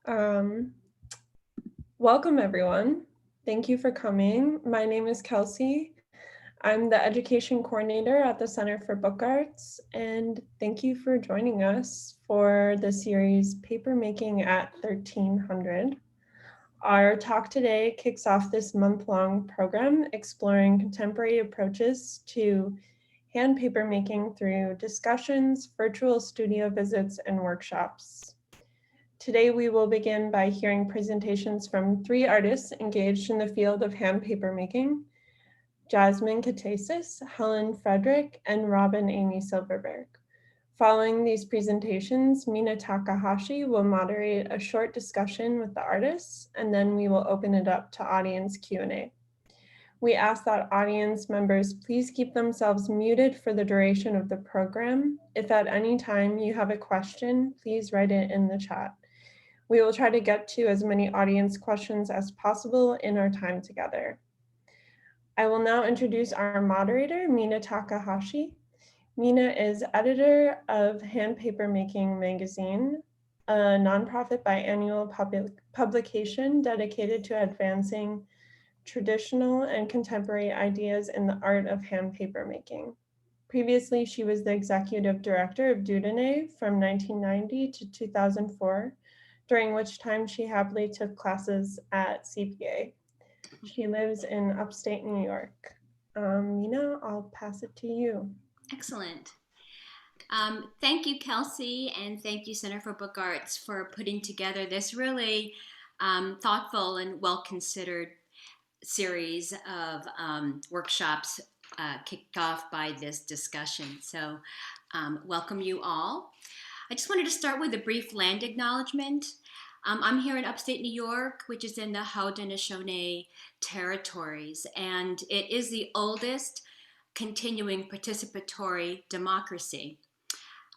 Um, Welcome, everyone. Thank you for coming. My name is Kelsey. I'm the education coordinator at the Center for Book Arts, and thank you for joining us for the series Papermaking at 1300. Our talk today kicks off this month-long program exploring contemporary approaches to hand papermaking through discussions, virtual studio visits, and workshops. Today, we will begin by hearing presentations from 3 artists engaged in the field of hand papermaking: Jazmine Catasús, Helen Frederick, and Robbin Amy Silverberg. Following these presentations, Mina Takahashi will moderate a short discussion with the artists, and then we will open it up to audience Q&A. We ask that audience members please keep themselves muted for the duration of the program. If at any time you have a question, please write it in the chat. We will try to get to as many audience questions as possible in our time together. I will now introduce our moderator, Mina Takahashi. Mina is editor of Hand Papermaking magazine, a nonprofit biannual publication dedicated to advancing traditional and contemporary ideas in the art of hand papermaking. Previously, she was the executive director of Dudene from 1990 to 2004, during which time she happily took classes at CPA. She lives in upstate New York. Mina, I'll pass it to you. Excellent. Thank you, Kelsey, and thank you, Center for Book Arts, for putting together this really thoughtful and well-considered series of workshops kicked off by this discussion. So welcome you all. I just wanted to start with a brief land acknowledgement. I'm here in upstate New York, which is in the Haudenosaunee territories, and it is the oldest continuing participatory democracy.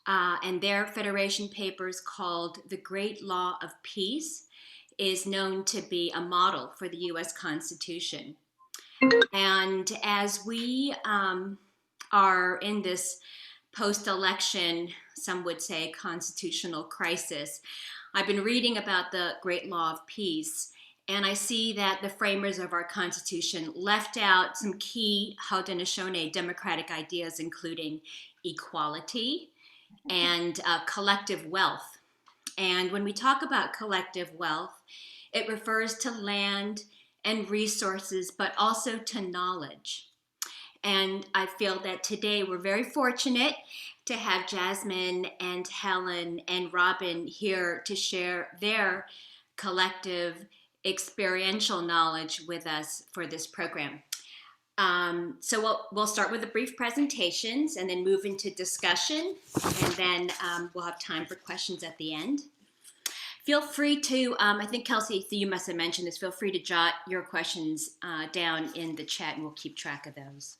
And their federation papers, called The Great Law of Peace, is known to be a model for the US Constitution. And as we are in this post-election, some would say, constitutional crisis, I've been reading about the Great Law of Peace, and I see that the framers of our Constitution left out some key Haudenosaunee democratic ideas, including equality and collective wealth. And when we talk about collective wealth, it refers to land and resources, but also to knowledge. And I feel that today we're very fortunate to have Jazmine and Helen and Robbin here to share their collective experiential knowledge with us for this program. So we'll start with the brief presentations and then move into discussion, and then we'll have time for questions at the end. Feel free to, I think Kelsey, you must have mentioned this, feel free to jot your questions down in the chat and we'll keep track of those.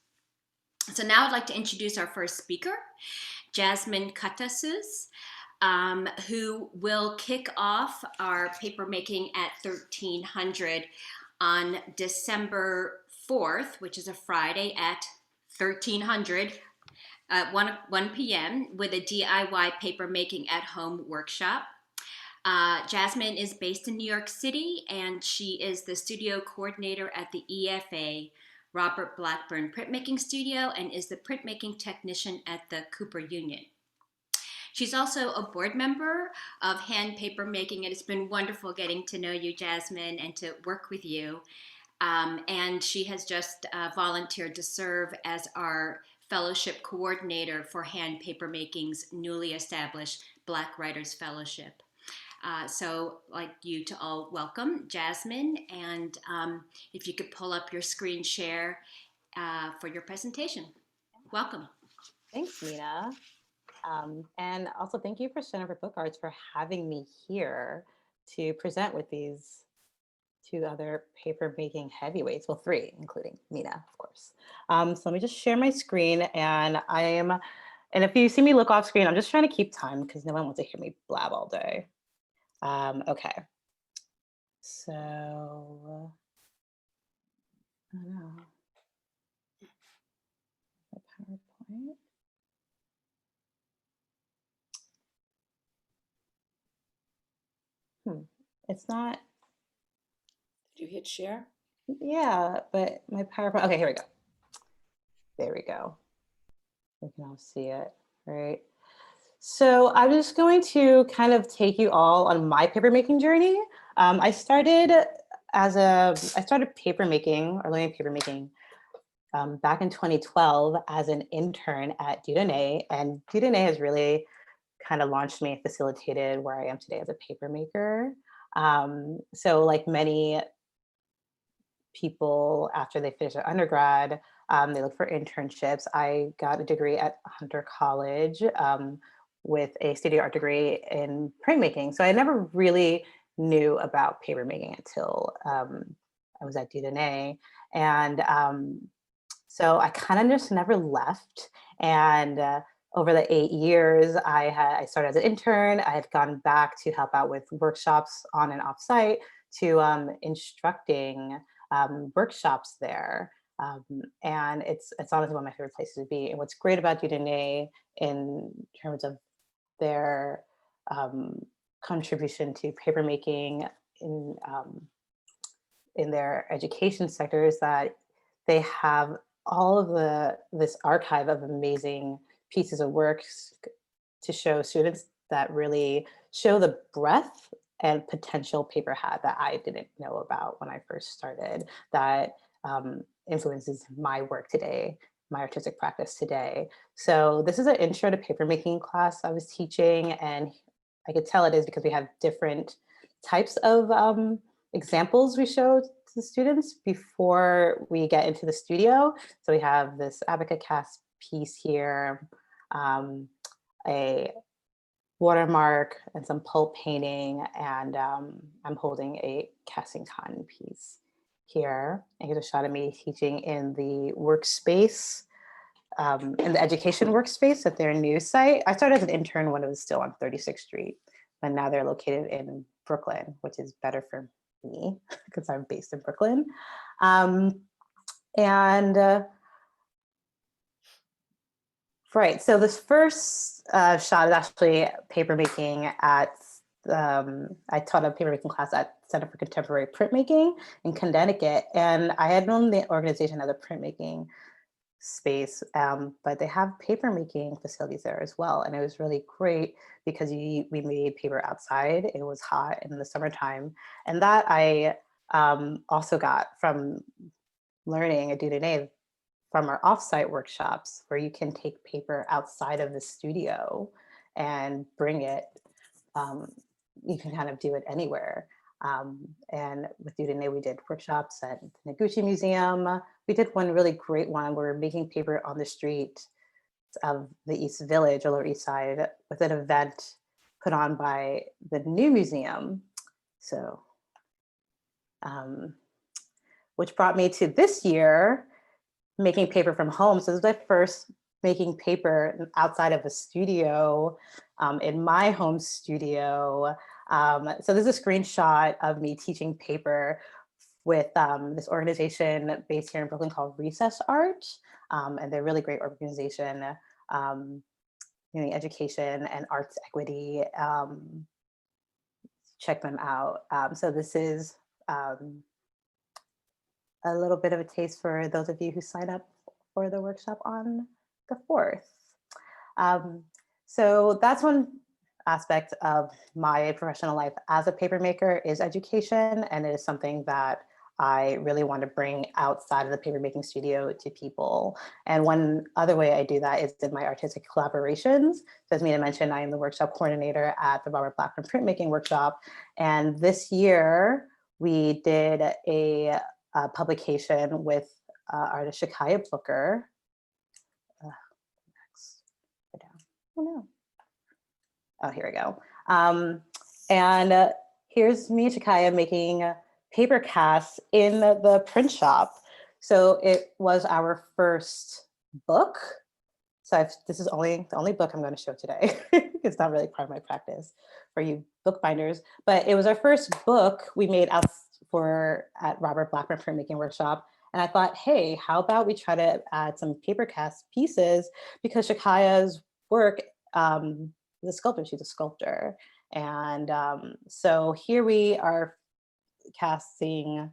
So now I'd like to introduce our first speaker, Jazmine Catasús, who will kick off our Papermaking at 1300 on December 4th, which is a Friday at 1300 at 1 p.m. with a DIY papermaking at home workshop. Jazmine is based in New York City, and she is the studio coordinator at the EFA Robert Blackburn Printmaking Studio and is the printmaking technician at the Cooper Union. She's also a board member of Hand Papermaking, and it's been wonderful getting to know you, Jazmine, and to work with you. And she has just volunteered to serve as our fellowship coordinator for Hand Papermaking's newly established Black Writers Fellowship. So I'd like you to all welcome Jazmine, and if you could pull up your screen share for your presentation. Welcome. Thanks, Mina. And also thank you for Center for Book Arts for having me here to present with these 2 other papermaking heavyweights, well, 3, including Mina, of course. So let me just share my screen, and and if you see me look off screen, I'm just trying to keep time because no one wants to hear me blab all day. Okay, so, I don't know, the PowerPoint. it's not, Did you hit share? yeah, but my PowerPoint, okay, here we go. There we go. We can all see it, right? So I'm just going to kind of take you all on my papermaking journey. I started papermaking or learning papermaking back in 2012 as an intern at Dieudonné, and Dieudonné has really kind of launched me and facilitated where I am today as a papermaker. So like many people after they finish their undergrad, they look for internships. I got a degree at Hunter College with a studio art degree in printmaking. So I never really knew about papermaking until I was at Dieudonné. And so I kind of just never left. And over the 8 years, I started as an intern. I had gone back to help out with workshops on and off site to instructing workshops there. And it's honestly one of my favorite places to be. And what's great about Dieudonné in terms of their contribution to papermaking in their education sector is that they have all of this archive of amazing pieces of works to show students that really show the breadth and potential paper had that I didn't know about when I first started, that influences my work today, my artistic practice today. So this is an intro to papermaking class I was teaching, and I could tell it is because we have different types of examples we show to the students before we get into the studio. So we have this Abaca cast piece here, a watermark and some pulp painting, and I'm holding a casting cotton piece here. And here's a shot of me teaching in the workspace, in the education workspace at their new site. I started as an intern when it was still on 36th Street, and now they're located in Brooklyn, which is better for me because I'm based in Brooklyn. Right, so this first shot is actually papermaking at, I taught a papermaking class at Center for Contemporary Printmaking in Connecticut, and I had known the organization as a printmaking space, but they have papermaking facilities there as well. And it was really great because we made paper outside. It was hot in the summertime. And that I also got from learning at Dieudonné from our offsite workshops, where you can take paper outside of the studio and bring it. You can kind of do it anywhere. And with Dieudonné, we did workshops at the Noguchi Museum. We did one really great one where we're making paper on the street of the East Village, or Lower East Side, with an event put on by the new museum. So, which brought me to this year, making paper from home. So this is my first making paper outside of a studio, in my home studio. So this is a screenshot of me teaching paper with this organization based here in Brooklyn called Recess Art. And they're a really great organization, doing education and arts equity. Check them out. So this is a little bit of a taste for those of you who sign up for the workshop on the 4th. So that's one aspect of my professional life as a papermaker is education, and it is something that I really want to bring outside of the papermaking studio to people. And one other way I do that is in my artistic collaborations. So as Mina mentioned, I am the workshop coordinator at the Robert Blackburn Printmaking Workshop. And this year we did a publication with artist Shakaya Booker. Oh no. Oh, here we go. And here's me and Shakaya making paper casts in the print shop. So it was our first book. So this is the only book I'm going to show today. It's not really part of my practice for you bookbinders, but it was our first book we made at Robert Blackburn Printmaking Workshop. And I thought, hey, how about we try to add some paper cast pieces, because Shakaya's work is a sculptor, she's a sculptor. And so here we are casting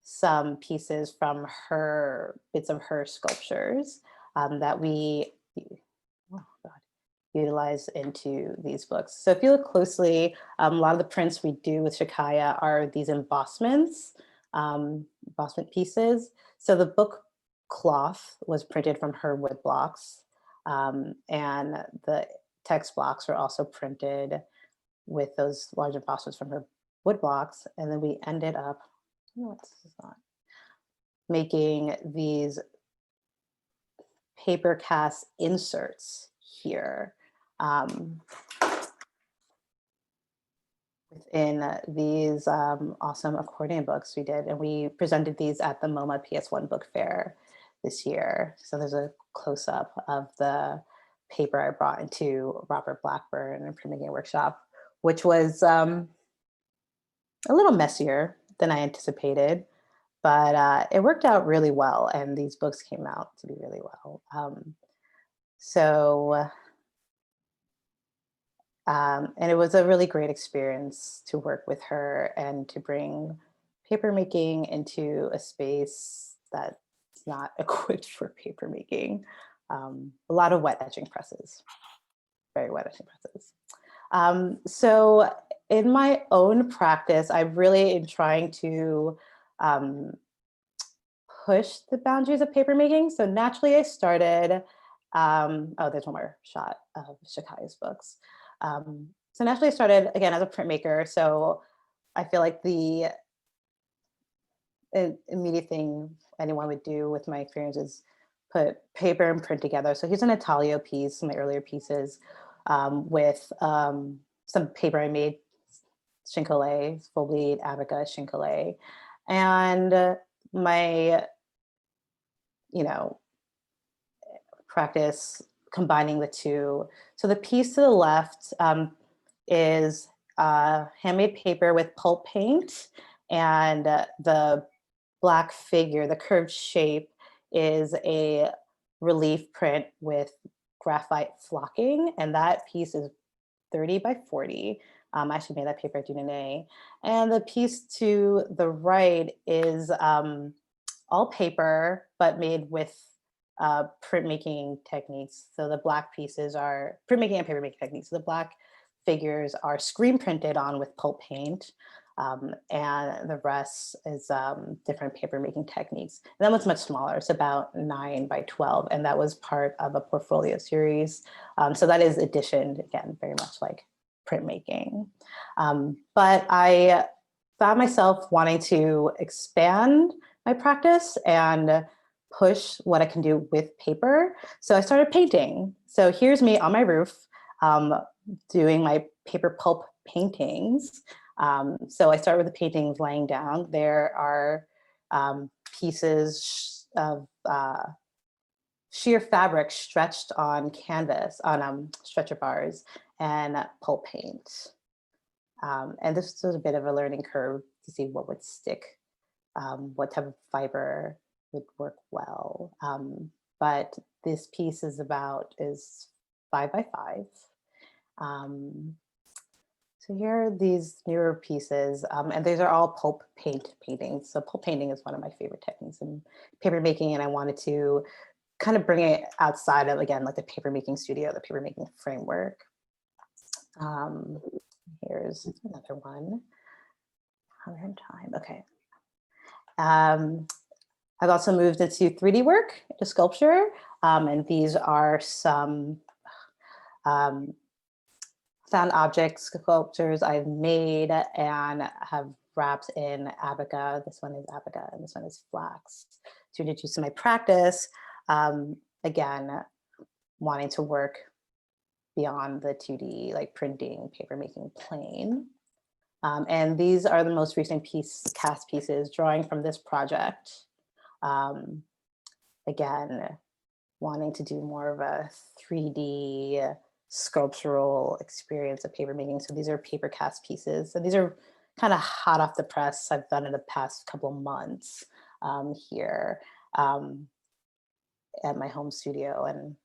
some pieces from her, bits of her sculptures that we utilize into these books. So if you look closely, a lot of the prints we do with Shikaya are these embossments, embossment pieces. So the book cloth was printed from her wood blocks, and the text blocks were also printed with those large embossments from her wood blocks. And then we ended up, making these paper cast inserts here within these awesome accordion books we did. And we presented these at the MoMA PS1 book fair this year. So there's a close-up of the paper I brought into Robert Blackburn and printmaking workshop, which was a little messier than I anticipated, but it worked out really well. And these books came out to be really well. And it was a really great experience to work with her and to bring papermaking into a space that's not equipped for papermaking. A lot of wet etching presses, very wet etching presses. So in my own practice, I really am trying to push the boundaries of papermaking. So naturally I started, oh, there's one more shot of Shikaya's books. So naturally I started again as a printmaker. So I feel like the immediate thing anyone would do with my experience is put paper and print together. So here's an intaglio piece, my earlier pieces, with some paper I made, Shinkole, full bleed, Abaca, Shinkole. And my, practice combining the two. So the piece to the left is handmade paper with pulp paint, and the black figure, the curved shape, is a relief print with graphite flocking, and that piece is 30 by 40. I actually made that paper at Dunane. And the piece to the right is all paper, but made with printmaking techniques. So the black pieces are printmaking and papermaking techniques. So the black figures are screen printed on with pulp paint, and the rest is different papermaking techniques. And that one's much smaller. It's about 9 by 12, and that was part of a portfolio series. So that is addition, again, very much like printmaking. But I found myself wanting to expand my practice and push what I can do with paper. So I started painting. So here's me on my roof doing my paper pulp paintings. So I start with the paintings laying down. There are pieces of sheer fabric stretched on canvas, on stretcher bars, and pulp paint. And this was a bit of a learning curve to see what would stick, what type of fiber would work well. But this piece is 5 by 5. So here are these newer pieces, and these are all pulp paint paintings. So pulp painting is one of my favorite techniques in papermaking, and I wanted to kind of bring it outside of, again, like the papermaking studio, the papermaking framework. Here's another one. I'm in time, okay. I've also moved into 3D work, into sculpture, and these are some found object sculptures I've made and have wrapped in Abaca. This one is Abaca and this one is flax. To introduce to my practice, again, wanting to work beyond the 2D, like printing, papermaking plane. And these are the most recent cast pieces, drawing from this project. Again, wanting to do more of a 3D sculptural experience of papermaking. So these are paper cast pieces. So these are kind of hot off the press. I've done in the past couple of months here at my home studio. And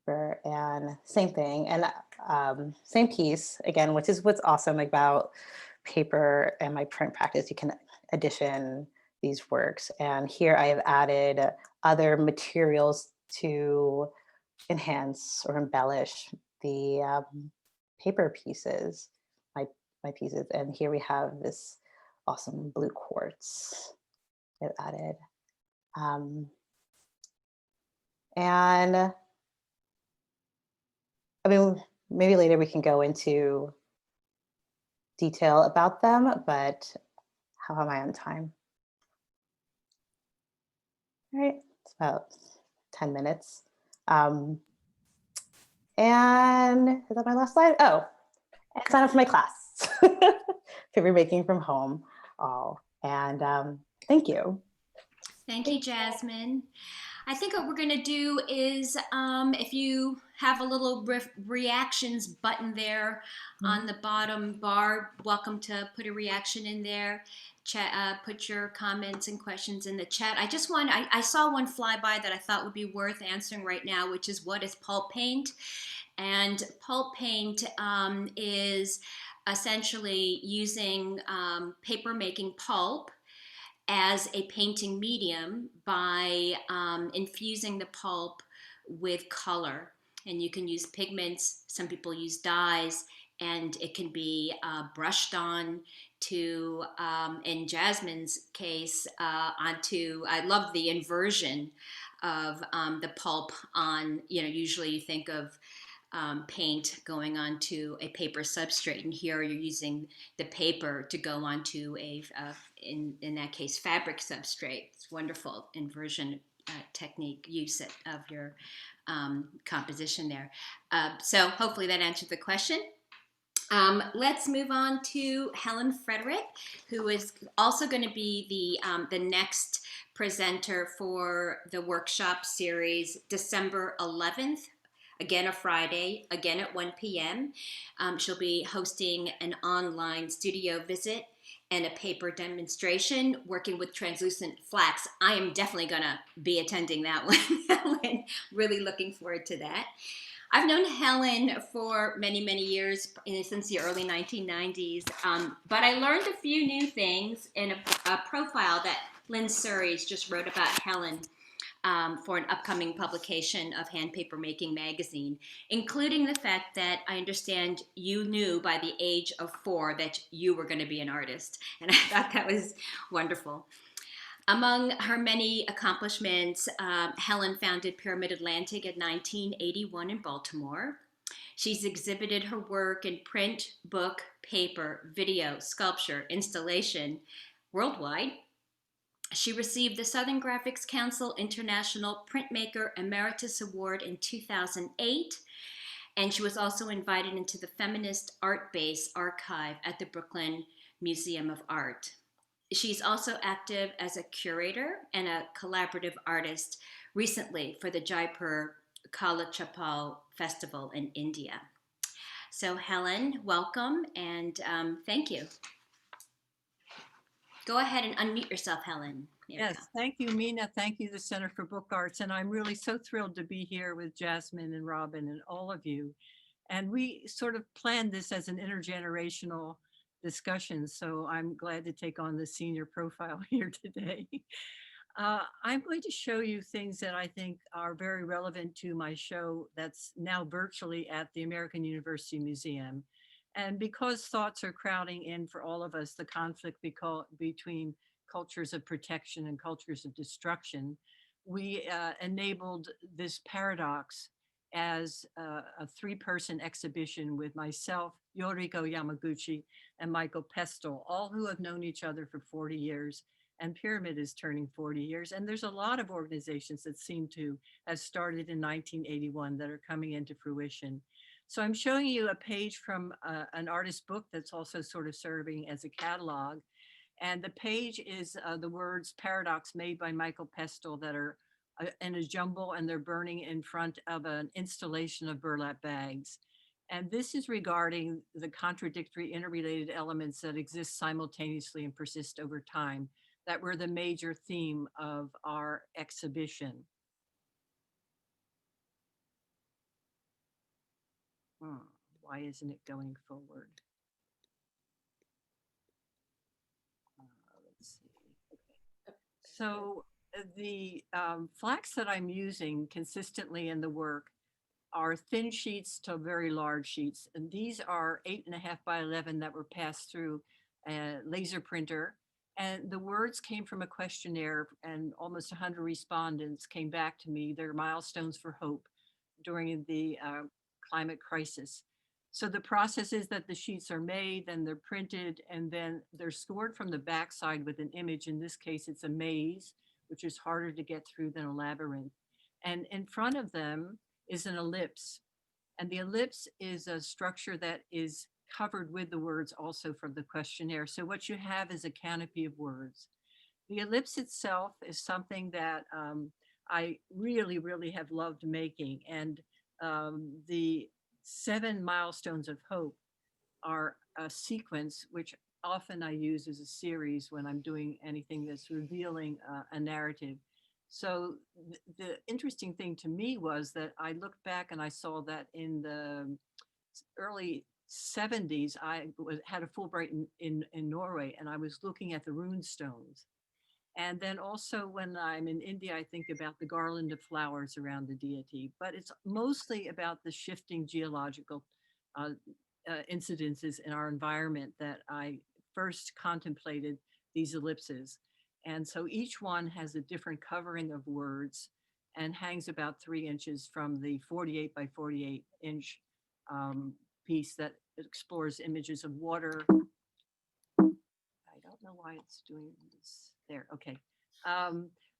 paper, and same thing. And same piece again, which is what's awesome about paper and my print practice. You can edition these works. And here I have added other materials to enhance or embellish the paper pieces, my pieces. And here we have this awesome blue quartz I've added. And I mean, maybe later we can go into detail about them, but how am I on time? All right, it's about 10 minutes. And is that my last slide? Oh, and sign up for my class, Papermaking from Home. And thank you. Thank you, Jazmine. I think what we're going to do is if you have a little reactions button there on the bottom bar, welcome to put a reaction in there. Put your comments and questions in the chat. I saw one fly by that I thought would be worth answering right now, which is, what is pulp paint? And pulp paint is essentially using paper-making pulp as a painting medium by infusing the pulp with color. And you can use pigments, some people use dyes, and it can be brushed on to, in Jazmine's case, onto, I love the inversion of the pulp on, usually you think of paint going onto a paper substrate, and here you're using the paper to go onto in that case, fabric substrate. It's wonderful inversion technique use of your composition there. So hopefully that answered the question. Let's move on to Helen Frederick, who is also going to be the next presenter for the workshop series, December 11th. Again, a Friday, again at 1 p.m. She'll be hosting an online studio visit and a paper demonstration working with translucent flax. I am definitely going to be attending that one. Really looking forward to that. I've known Helen for many, many years, since the early 1990s, but I learned a few new things in a profile that Lynn Surrey's just wrote about Helen for an upcoming publication of Hand Papermaking magazine, including the fact that I understand you knew by the age of 4 that you were going to be an artist. And I thought that was wonderful. Among her many accomplishments, Helen founded Pyramid Atlantic in 1981 in Baltimore. She's exhibited her work in print, book, paper, video, sculpture, installation worldwide. She received the Southern Graphics Council International Printmaker Emeritus Award in 2008, and she was also invited into the Feminist Art Base archive at the Brooklyn Museum of Art. She's also active as a curator and a collaborative artist recently for the Jaipur Kala Chapal Festival in India. So Helen, welcome, and thank you. Go ahead and unmute yourself, Helen. Yes, thank you, Mina. Thank you, the Center for Book Arts. And I'm really so thrilled to be here with Jazmine and Robbin and all of you. And we sort of planned this as an intergenerational discussion. So I'm glad to take on the senior profile here today. I'm going to show you things that I think are very relevant to my show that's now virtually at the American University Museum. And because thoughts are crowding in for all of us, the conflict between cultures of protection and cultures of destruction, we enabled this paradox as a 3-person exhibition with myself, Yoriko Yamaguchi, and Michael Pestel, all who have known each other for 40 years. And Pyramid is turning 40 years. And there's a lot of organizations that seem to have started in 1981 that are coming into fruition. So I'm showing you a page from an artist's book that's also sort of serving as a catalog. And the page is the words paradox made by Michael Pestel that are in a jumble, and they're burning in front of an installation of burlap bags. And this is regarding the contradictory interrelated elements that exist simultaneously and persist over time that were the major theme of our exhibition. Why isn't it going forward? Let's see. Okay. So the flax that I'm using consistently in the work are thin sheets to very large sheets. And these are 8.5 by 11 that were passed through a laser printer. And the words came from a questionnaire, and almost 100 respondents came back to me. They're milestones for hope during the climate crisis. So the process is that the sheets are made, then they're printed, and then they're scored from the backside with an image. In this case, it's a maze, which is harder to get through than a labyrinth. And in front of them is an ellipse. And the ellipse is a structure that is covered with the words also from the questionnaire. So what you have is a canopy of words. The ellipse itself is something that I really, really have loved making. And the 7 milestones of hope are a sequence, which often I use as a series when I'm doing anything that's revealing a narrative. So the interesting thing to me was that I looked back and I saw that in the early 70s, I had a Fulbright in Norway, and I was looking at the rune stones. And then also when I'm in India, I think about the garland of flowers around the deity, but it's mostly about the shifting geological incidences in our environment that I first contemplated these ellipses. And so each one has a different covering of words and hangs about 3 inches from the 48 by 48 inch piece that explores images of water. I don't know why it's doing this there. Okay.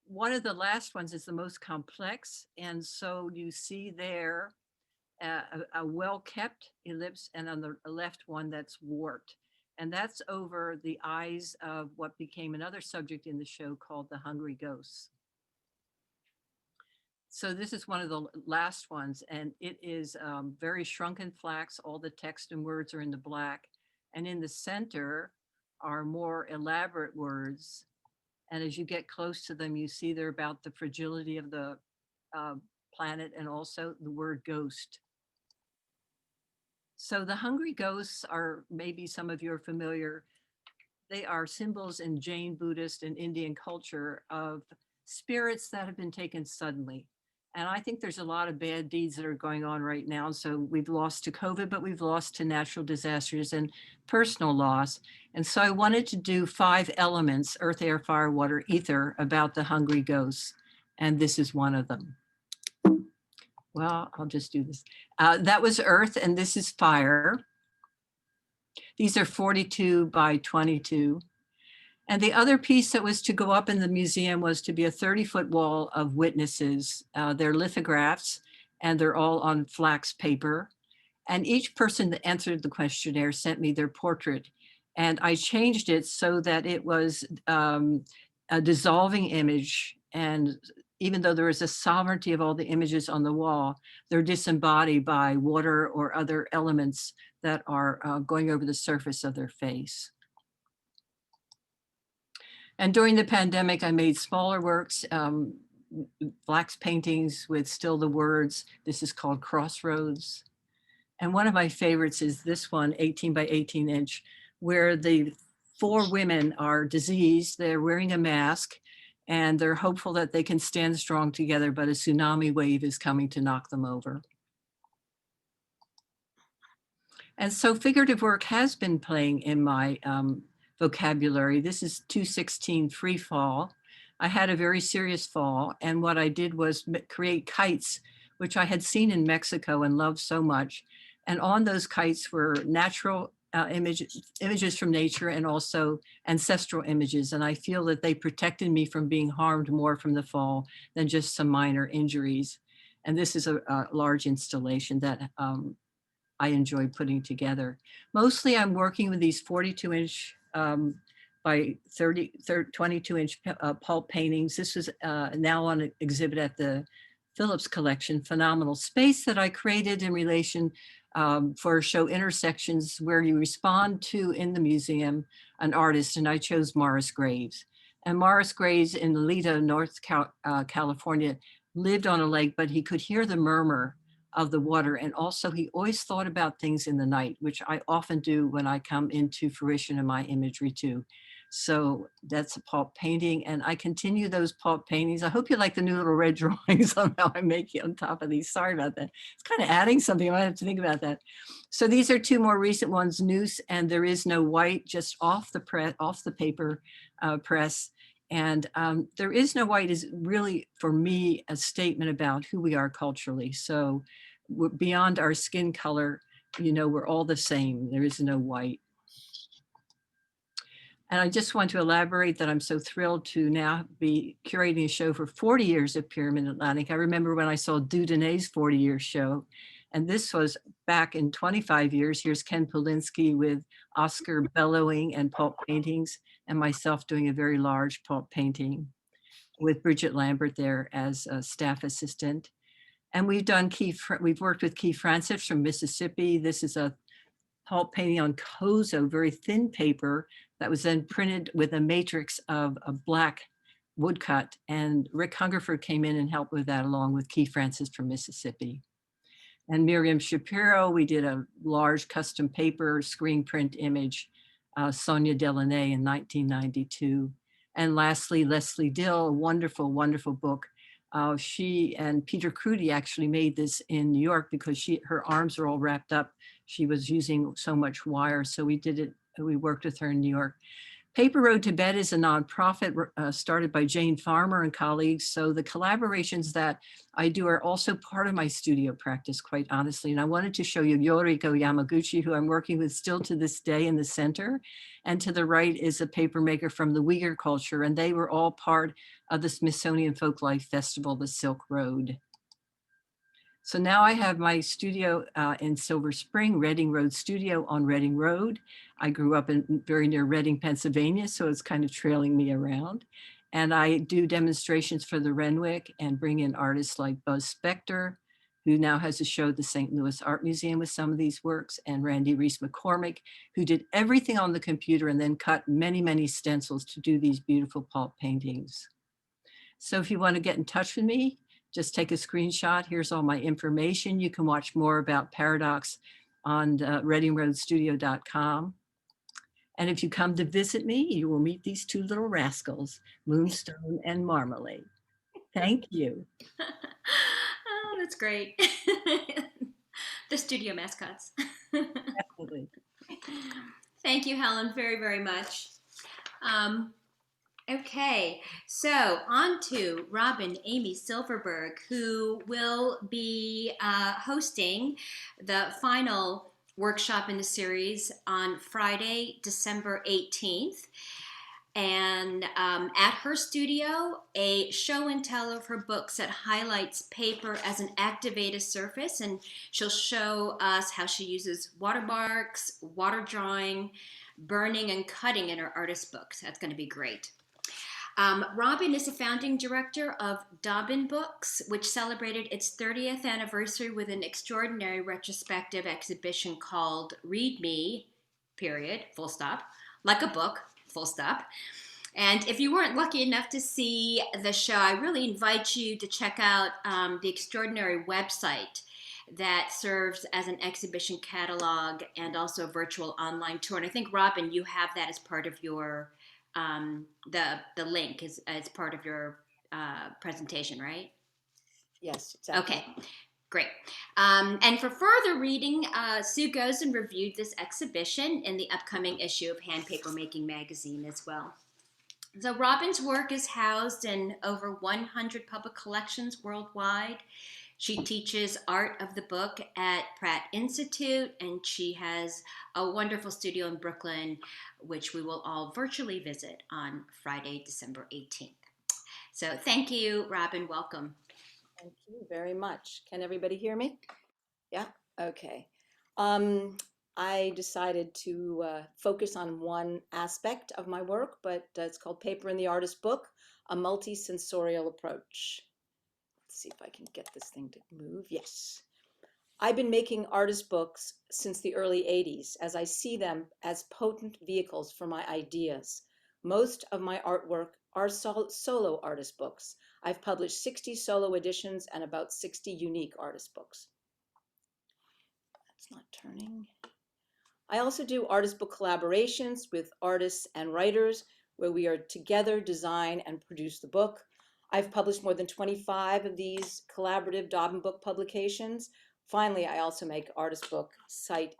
One of the last ones is the most complex. And so you see there a well-kept ellipse, and on the left one that's warped. And that's over the eyes of what became another subject in the show called the Hungry Ghosts. So this is one of the last ones, and it is very shrunken flax. All the text and words are in the black. And in the center are more elaborate words. And as you get close to them, you see they're about the fragility of the planet, and also the word ghost. So the hungry ghosts are, maybe some of you are familiar, they are symbols in Jain, Buddhist, and Indian culture of spirits that have been taken suddenly. And I think there's a lot of bad deeds that are going on right now. So we've lost to COVID, but we've lost to natural disasters and personal loss. And so I wanted to do 5 elements, earth, air, fire, water, ether, about the hungry ghosts. And this is one of them. Well, I'll just do this. That was earth, and this is fire. These are 42 by 22. And the other piece that was to go up in the museum was to be a 30-foot wall of witnesses. They're lithographs, and they're all on flax paper. And each person that answered the questionnaire sent me their portrait. And I changed it so that it was a dissolving image. And even though there is a sovereignty of all the images on the wall, they're disembodied by water or other elements that are going over the surface of their face. And during the pandemic, I made smaller works, flax paintings with still the words. This is called Crossroads. And one of my favorites is this one, 18 by 18 inch, where the 4 women are diseased. They're wearing a mask, and they're hopeful that they can stand strong together, but a tsunami wave is coming to knock them over. And so figurative work has been playing in my vocabulary. This is 216 free fall. I had a very serious fall, and what I did was create kites, which I had seen in Mexico and loved so much. And on those kites were natural images from nature, and also ancestral images. And I feel that they protected me from being harmed more from the fall than just some minor injuries. And this is a large installation that I enjoy putting together. Mostly I'm working with these 42 inch by 22 inch pulp paintings. This is now on exhibit at the Phillips collection, Phenomenal Space, that I created in relation for show intersections where you respond to, in the museum, an artist, and I chose Morris Graves. And Morris Graves in Lolita, North California, lived on a lake, but he could hear the murmur of the water. And also he always thought about things in the night, which I often do when I come into fruition in my imagery too. So that's a Pulp painting, and I continue those Pulp paintings. I hope you like the new little red drawings on how I make it on top of these. Sorry about that. It's kind of adding something. I might have to think about that. So these are two more recent ones, Noose and There Is No White, just off the paper press. And There Is No White is really, for me, a statement about who we are culturally. So we're beyond our skin color, you know, we're all the same. There is no white. And I just want to elaborate that I'm so thrilled to now be curating a show for 40 years at Pyramid Atlantic. I remember when I saw Dudonet's 40-year show, and this was back in 25 years. Here's Ken Polinsky with Oscar bellowing and Pulp paintings, and myself doing a very large Pulp painting with Bridget Lambert there as a staff assistant. And we've worked with Keith Francis from Mississippi. This is a Pulp painting on Kozo, very thin paper that was then printed with a matrix of a black woodcut. And Rick Hungerford came in and helped with that along with Keith Francis from Mississippi. And Miriam Shapiro, we did a large custom paper screen print image, Sonia Delaunay in 1992. And lastly, Leslie Dill, a wonderful, wonderful book. She and Peter Crudy actually made this in New York because her arms are all wrapped up. She was using so much wire. So we worked with her in New York. Paper Road to Bed is a nonprofit started by Jane Farmer and colleagues. So the collaborations that I do are also part of my studio practice, quite honestly. And I wanted to show you Yoriko Yamaguchi, who I'm working with still to this day in the center. And to the right is a paper maker from the Uyghur culture. And they were all part of the Smithsonian Folklife Festival, the Silk Road. So now I have my studio in Silver Spring, Reading Road Studio on Reading Road. I grew up very near Reading, Pennsylvania, so it's kind of trailing me around. And I do demonstrations for the Renwick and bring in artists like Buzz Spector, who now has a show at the St. Louis Art Museum with some of these works, and Randy Reese McCormick, who did everything on the computer and then cut many, many stencils to do these beautiful Pulp paintings. So if you want to get in touch with me, just take a screenshot. Here's all my information. You can watch more about Paradox on readingroadstudio.com. And if you come to visit me, you will meet these two little rascals, Moonstone and Marmalade. Thank you. Oh, that's great. The studio mascots. Absolutely. Thank you, Helen, very, very much. Okay, so on to Robbin, Amy Silverberg, who will be hosting the final workshop in the series on Friday, December 18th. And at her studio, a show and tell of her books that highlights paper as an activated surface. And she'll show us how she uses watermarks, water drawing, burning, and cutting in her artist books. That's going to be great. Robbin is the founding director of Dobbin Books, which celebrated its 30th anniversary with an extraordinary retrospective exhibition called Read Me, period, full stop, like a book, full stop. And if you weren't lucky enough to see the show, I really invite you to check out the extraordinary website that serves as an exhibition catalog and also a virtual online tour. And I think, Robbin, you have that as part of your the link is as part of your presentation, right? Yes, exactly. Okay, great. And for further reading, Sue goes and reviewed this exhibition in the upcoming issue of Hand Papermaking magazine as well. So Robbin's work is housed in over 100 public collections worldwide. She teaches art of the book at Pratt Institute, and she has a wonderful studio in Brooklyn, which we will all virtually visit on Friday, December 18th. So thank you, Robbin. Welcome. Thank you very much. Can everybody hear me? Yeah? Okay. I decided to focus on one aspect of my work, but it's called Paper in the Artist Book, a multi-sensorial approach. Let's see if I can get this thing to move. Yes. I've been making artist books since the early 80s, as I see them as potent vehicles for my ideas. Most of my artwork are solo artist books. I've published 60 solo editions and about 60 unique artist books. It's not turning. I also do artist book collaborations with artists and writers where we are together design and produce the book. I've published more than 25 of these collaborative Dobbin book publications. Finally, I also make artist book site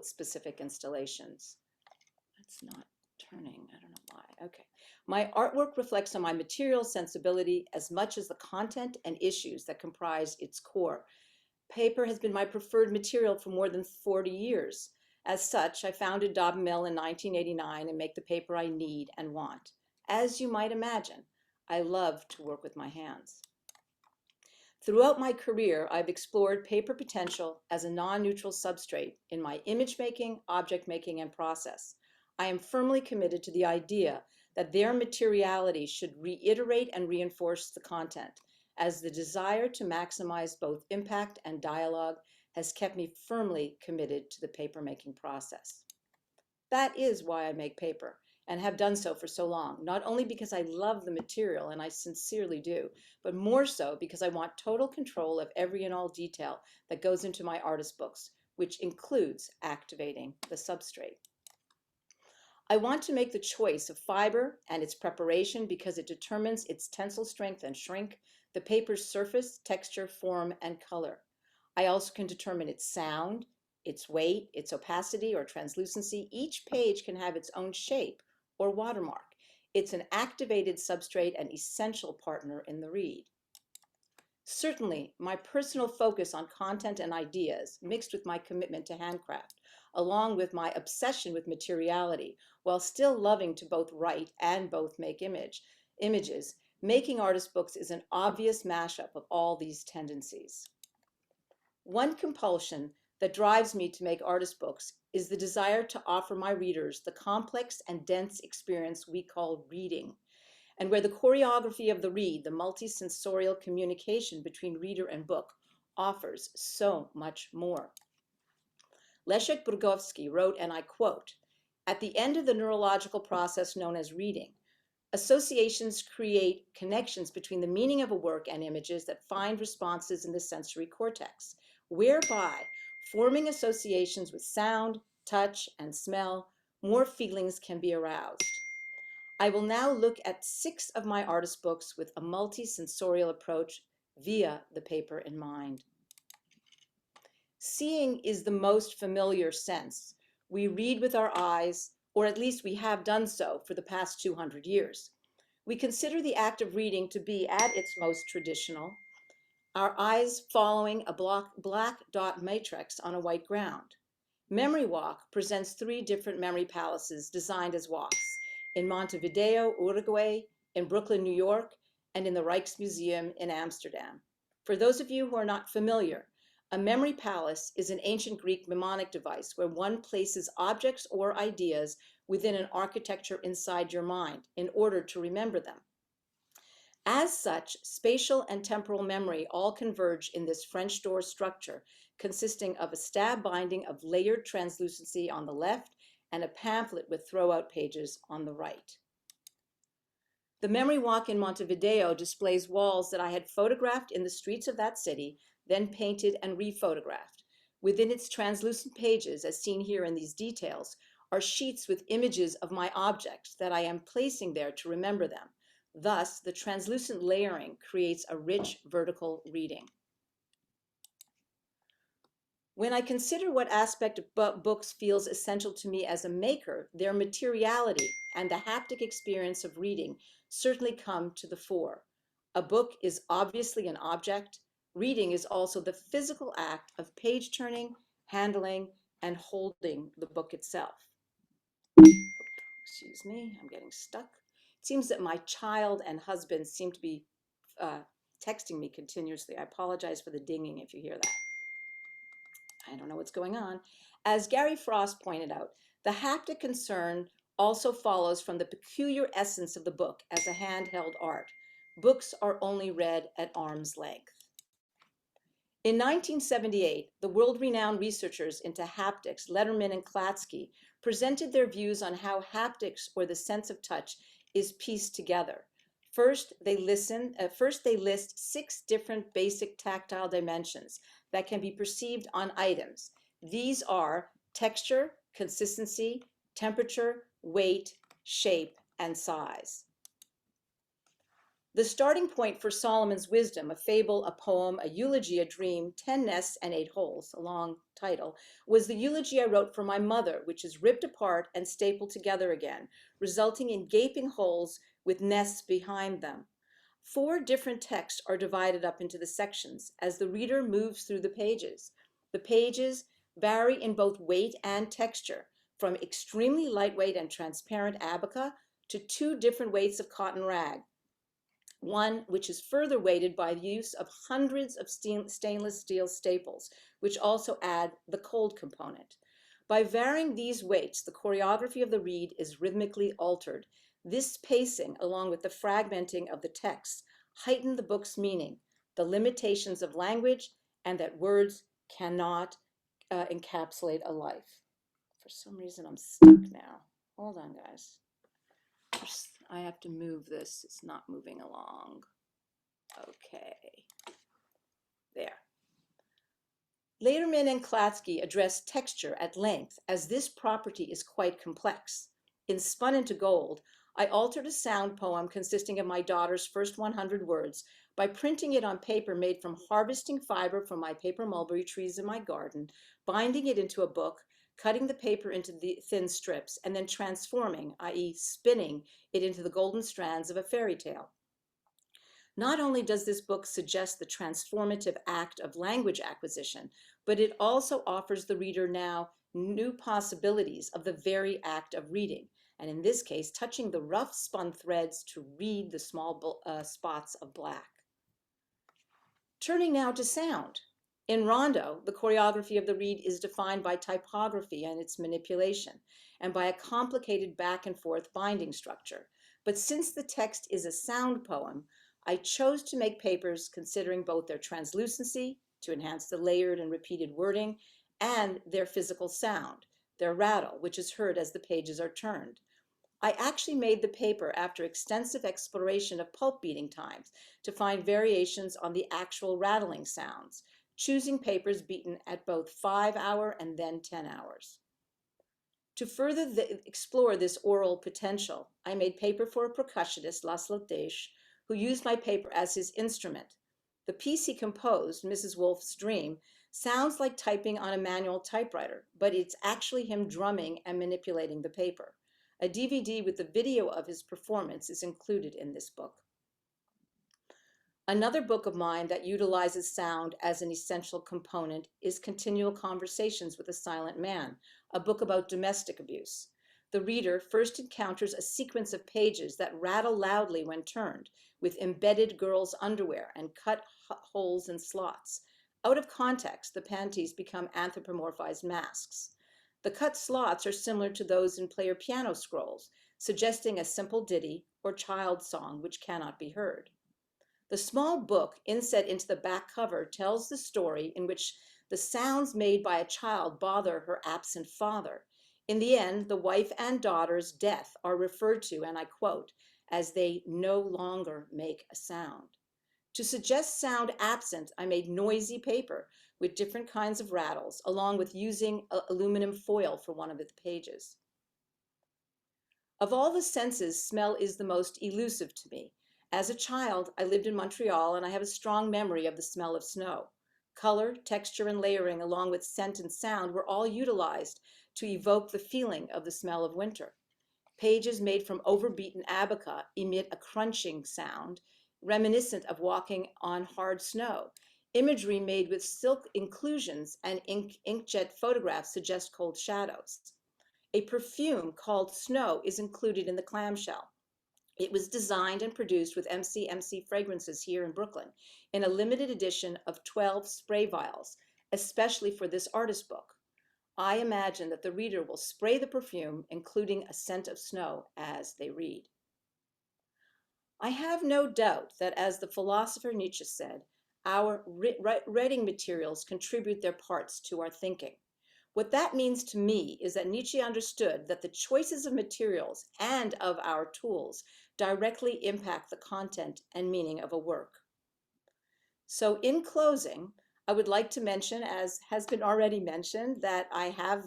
specific installations. It's not turning, I don't know why. Okay. My artwork reflects on my material sensibility as much as the content and issues that comprise its core. Paper has been my preferred material for more than 40 years. As such, I founded Dobbin Mill in 1989 and make the paper I need and want. As you might imagine, I love to work with my hands. Throughout my career, I've explored paper potential as a non-neutral substrate in my image making, object making, and process. I am firmly committed to the idea that their materiality should reiterate and reinforce the content, as the desire to maximize both impact and dialogue has kept me firmly committed to the paper-making process. That is why I make paper, and have done so for so long, not only because I love the material, and I sincerely do, but more so because I want total control of every and all detail that goes into my artist books, which includes activating the substrate. I want to make the choice of fiber and its preparation because it determines its tensile strength and shrink, the paper's surface, texture, form, and color. I also can determine its sound, its weight, its opacity or translucency. Each page can have its own shape or watermark. It's an activated substrate and essential partner in the read. Certainly, my personal focus on content and ideas, mixed with my commitment to handcraft, along with my obsession with materiality, while still loving to both write and both make images, making artist books is an obvious mashup of all these tendencies. One compulsion that drives me to make artist books is the desire to offer my readers the complex and dense experience we call reading, and where the choreography of the read, the multisensorial communication between reader and book, offers so much more. Leszek Brogowski wrote, and I quote, "At the end of the neurological process known as reading, associations create connections between the meaning of a work and images that find responses in the sensory cortex, whereby, forming associations with sound, touch, and smell, more feelings can be aroused." I will now look at 6 of my artist books with a multi-sensorial approach via the paper in mind. Seeing is the most familiar sense. We read with our eyes, or at least we have done so for the past 200 years. We consider the act of reading to be at its most traditional, our eyes following a black dot matrix on a white ground. Memory Walk presents 3 different memory palaces designed as walks, in Montevideo, Uruguay, in Brooklyn, New York, and in the Rijksmuseum in Amsterdam. For those of you who are not familiar, a memory palace is an ancient Greek mnemonic device where one places objects or ideas within an architecture inside your mind in order to remember them. As such, spatial and temporal memory all converge in this French door structure, consisting of a stab binding of layered translucency on the left and a pamphlet with throw-out pages on the right. The Memory Walk in Montevideo displays walls that I had photographed in the streets of that city, then painted and rephotographed. Within its translucent pages, as seen here in these details, are sheets with images of my objects that I am placing there to remember them. Thus, the translucent layering creates a rich vertical reading. When I consider what aspect of books feels essential to me as a maker, their materiality and the haptic experience of reading certainly come to the fore. A book is obviously an object. Reading is also the physical act of page turning, handling, and holding the book itself. Excuse me, I'm getting stuck. It seems that my child and husband seem to be texting me continuously. I apologize for the dinging if you hear that. I don't know what's going on. As Gary Frost pointed out, the haptic concern also follows from the peculiar essence of the book as a handheld art. Books are only read at arm's length. In 1978, the world-renowned researchers into haptics, Letterman and Klatsky, presented their views on how haptics, or the sense of touch, is pieced together. First, they list 6 different basic tactile dimensions that can be perceived on items: These are texture, consistency, temperature, weight, shape, and size. The starting point for Solomon's Wisdom, a fable, a poem, a eulogy, a dream, 10 nests and 8 holes, a long title, was the eulogy I wrote for my mother, which is ripped apart and stapled together again, resulting in gaping holes with nests behind them. 4 different texts are divided up into the sections as the reader moves through the pages. The pages vary in both weight and texture, from extremely lightweight and transparent abaca to 2 different weights of cotton rag, one which is further weighted by the use of hundreds of stainless steel staples, which also add the cold component. By varying these weights, the choreography of the read is rhythmically altered. This pacing, along with the fragmenting of the text, heighten the book's meaning, the limitations of language, and that words cannot encapsulate a life. For some reason, I'm stuck now. Hold on, guys. I have to move this. It's not moving along. Okay. There. Lederman and Klatsky address texture at length, as this property is quite complex. In Spun into Gold, I altered a sound poem consisting of my daughter's first 100 words by printing it on paper made from harvesting fiber from my paper mulberry trees in my garden, binding it into a book, cutting the paper into the thin strips, and then transforming, i.e. spinning, it into the golden strands of a fairy tale. Not only does this book suggest the transformative act of language acquisition, but it also offers the reader now new possibilities of the very act of reading, and in this case, touching the rough spun threads to read the small spots of black. Turning now to sound. In Rondo, the choreography of the read is defined by typography and its manipulation, and by a complicated back and forth binding structure. But since the text is a sound poem, I chose to make papers considering both their translucency, to enhance the layered and repeated wording, and their physical sound, their rattle, which is heard as the pages are turned. I actually made the paper after extensive exploration of pulp beating times to find variations on the actual rattling sounds, choosing papers beaten at both 5-hour and then 10 hours. To further explore this oral potential, I made paper for a percussionist, Laszlo Desch, who used my paper as his instrument. The piece he composed, Mrs. Wolf's Dream, sounds like typing on a manual typewriter, but it's actually him drumming and manipulating the paper. A DVD with the video of his performance is included in this book. Another book of mine that utilizes sound as an essential component is Continual Conversations with a Silent Man, a book about domestic abuse. The reader first encounters a sequence of pages that rattle loudly when turned, with embedded girls' underwear and cut holes and slots. Out of context, the panties become anthropomorphized masks. The cut slots are similar to those in player piano scrolls, suggesting a simple ditty or child song which cannot be heard. The small book inset into the back cover tells the story in which the sounds made by a child bother her absent father. In the end, the wife and daughter's death are referred to, and I quote, as they no longer make a sound. To suggest sound absent, I made noisy paper with different kinds of rattles, along with using aluminum foil for one of the pages. Of all the senses, smell is the most elusive to me. As a child, I lived in Montreal, and I have a strong memory of the smell of snow. Color, texture, and layering, along with scent and sound, were all utilized to evoke the feeling of the smell of winter. Pages made from overbeaten abaca emit a crunching sound, reminiscent of walking on hard snow. Imagery made with silk inclusions and inkjet photographs suggest cold shadows. A perfume called Snow is included in the clamshell. It was designed and produced with MC Fragrances here in Brooklyn in a limited edition of 12 spray vials, especially for this artist book. I imagine that the reader will spray the perfume, including a scent of snow, as they read. I have no doubt that, as the philosopher Nietzsche said, our writing materials contribute their parts to our thinking. What that means to me is that Nietzsche understood that the choices of materials and of our tools directly impact the content and meaning of a work. So in closing, I would like to mention, as has been already mentioned, that that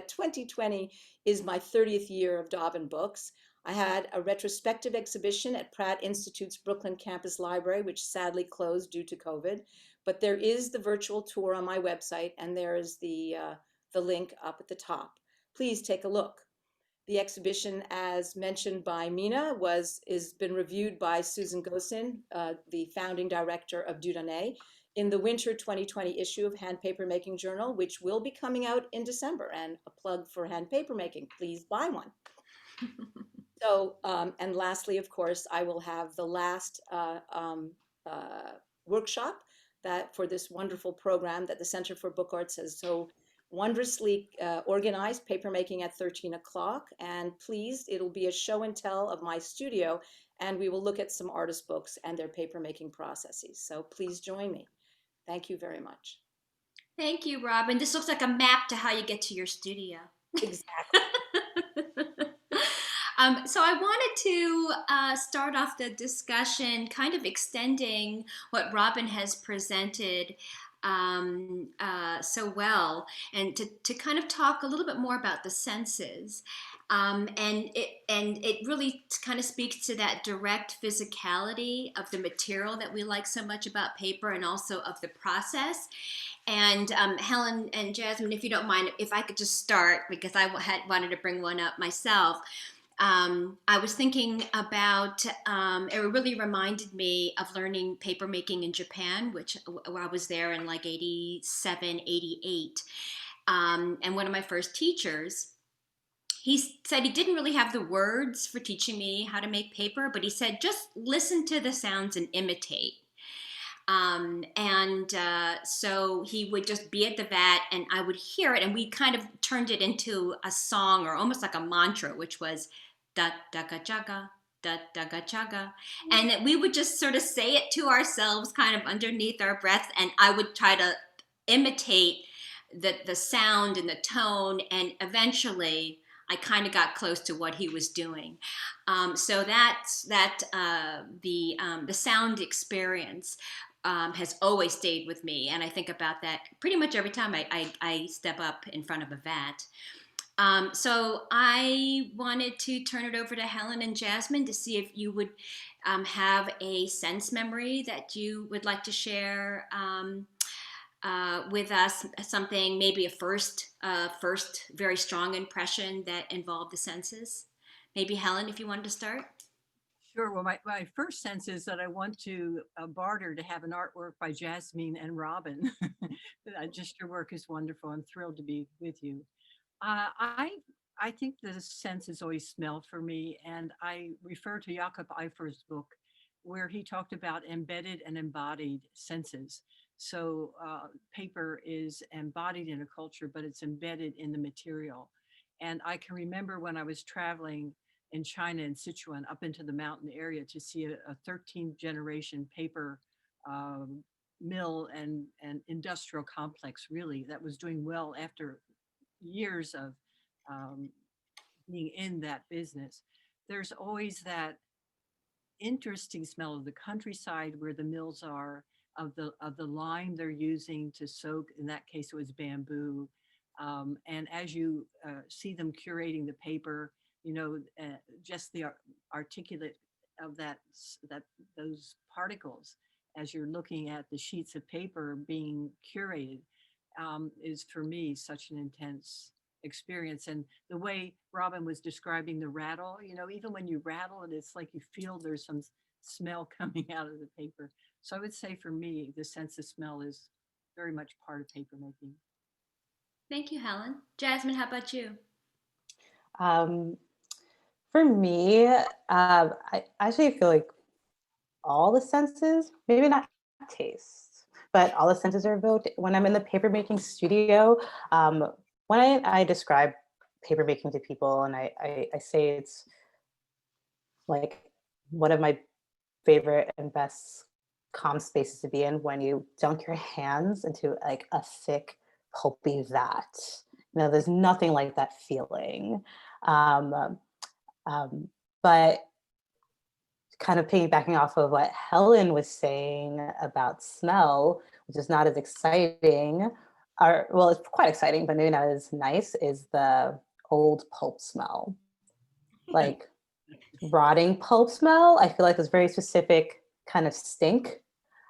2020 is my 30th year of Dobbin Books. I had a retrospective exhibition at Pratt Institute's Brooklyn campus library, which sadly closed due to COVID. But there is the virtual tour on my website, and there is the link up at the top. Please take a look. The exhibition, as mentioned by Mina, is been reviewed by Susan Gosin, the founding director of Dieudonné, in the winter 2020 issue of Hand Papermaking Journal, which will be coming out in December. And a plug for Hand Papermaking, please buy one. So, and lastly, of course, I will have the last workshop for this wonderful program that the Center for Book Arts has so wondrously organized, Papermaking at 13 o'clock. And please, it'll be a show and tell of my studio, and we will look at some artist books and their papermaking processes. So please join me. Thank you very much. Thank you, Robbin. This looks like a map to how you get to your studio. Exactly. So I wanted to start off the discussion kind of extending what Robbin has presented so well, and to kind of talk a little bit more about the senses. And it really kind of speaks to that direct physicality of the material that we like so much about paper, and also of the process. And Helen and Jazmine, if you don't mind, if I could just start, because I wanted to bring one up myself. I was thinking about, it really reminded me of learning papermaking in Japan, which I was there in like 87, 88. And one of my first teachers, he said he didn't really have the words for teaching me how to make paper, but he said, just listen to the sounds and imitate. So he would just be at the vat and I would hear it, and we kind of turned it into a song, or almost like a mantra, which was da da ga chaga, da da ga chaga. And that we would just sort of say it to ourselves kind of underneath our breath, and I would try to imitate the sound and the tone, and eventually I kind of got close to what he was doing. So the sound experience has always stayed with me, and I think about that pretty much every time I step up in front of a vat. So I wanted to turn it over to Helen and Jazmine to see if you would have a sense memory that you would like to share with us, something, maybe a first very strong impression that involved the senses. Maybe Helen, if you wanted to start. Sure. Well, my first sense is that I want to barter to have an artwork by Jazmine and Robbin. Just your work is wonderful. I'm thrilled to be with you. I think the sense is always smell for me, and I refer to Jakob Eifer's book, where he talked about embedded and embodied senses. So paper is embodied in a culture, but it's embedded in the material. And I can remember when I was traveling in China, in Sichuan, up into the mountain area, to see a 13th generation paper mill and industrial complex, really, that was doing well after years of being in that business. There's always that interesting smell of the countryside where the mills are, of the lime they're using to soak. In that case, it was bamboo. And as you see them curating the paper, just the articulate of those particles as you're looking at the sheets of paper being curated is, for me, such an intense experience. And the way Robbin was describing the rattle, even when you rattle it, it's like you feel there's some smell coming out of the paper. So I would say, for me, the sense of smell is very much part of paper making. Thank you, Helen. Jazmine, how about you? For me, I actually feel like all the senses, maybe not taste, but all the senses are evoked when I'm in the papermaking studio. When I describe papermaking to people, and I say it's like one of my favorite and best calm spaces to be in, when you dunk your hands into like a thick, pulpy vat. There's nothing like that feeling. But kind of piggybacking off of what Helen was saying about smell, which is not as exciting, or well, it's quite exciting, but maybe not as nice, is the old pulp smell. Like rotting pulp smell, I feel like there's very specific kind of stink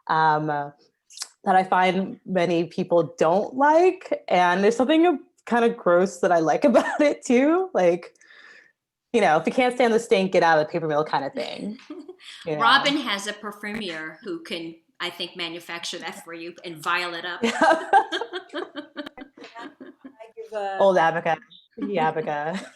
that I find many people don't like. And there's something kind of gross that I like about it too. Like, you know, if you can't stand the stink, get out of the paper mill kind of thing. You know? Robbin has a perfumier who can, I think, manufacture that for you and vial it up. Old Abaca. Yabaca.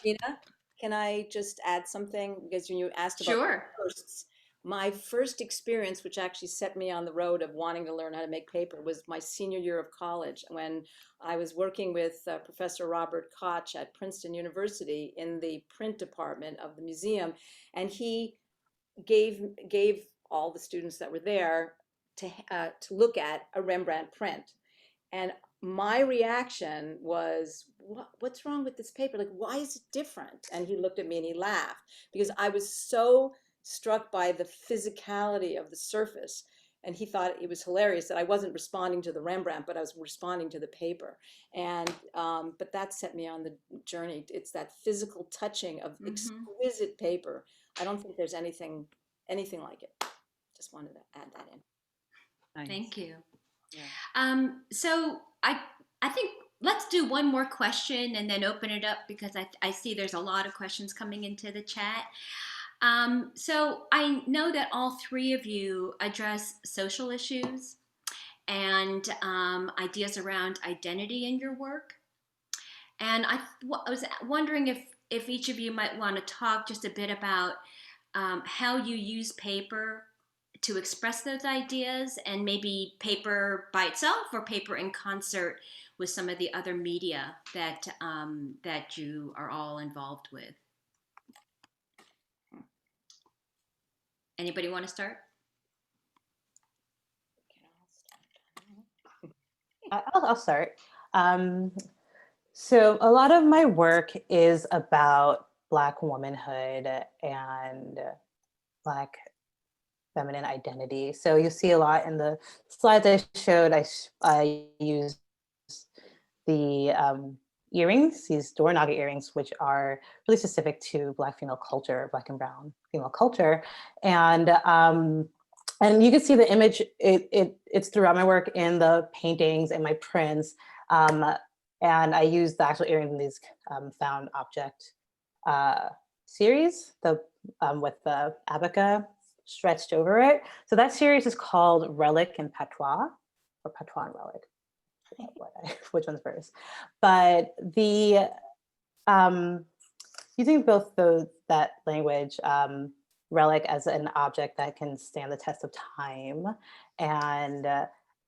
Mina, can I just add something? Because when you asked about Sure. firsts, my first experience, which actually set me on the road of wanting to learn how to make paper, was my senior year of college when I was working with Professor Robert Koch at Princeton University in the print department of the museum. And he gave all the students that were there to look at a Rembrandt print. And my reaction was, what's wrong with this paper? Like, why is it different? And he looked at me and he laughed because I was so struck by the physicality of the surface. And he thought it was hilarious that I wasn't responding to the Rembrandt, but I was responding to the paper. And, but that set me on the journey. It's that physical touching of exquisite paper. I don't think there's anything like it. Just wanted to add that in. Nice. Thank you. Yeah. So I think let's do one more question and then open it up because I see there's a lot of questions coming into the chat. So I know that all three of you address social issues and ideas around identity in your work. And I was wondering if each of you might want to talk just a bit about how you use paper to express those ideas, and maybe paper by itself or paper in concert with some of the other media that that you are all involved with. Anybody want to start? I'll start. So a lot of my work is about Black womanhood and Black feminine identity. So you see a lot in the slides I showed. I used the earrings, these door nugget earrings, which are really specific to Black female culture, Black and brown female culture. And you can see the image, it's throughout my work in the paintings and my prints. And I use the actual earrings in these found object series, with the abaca stretched over it. So that series is called Relic and Patois, or Patois and Relic. Which one's first? But the using both that language, relic as an object that can stand the test of time, and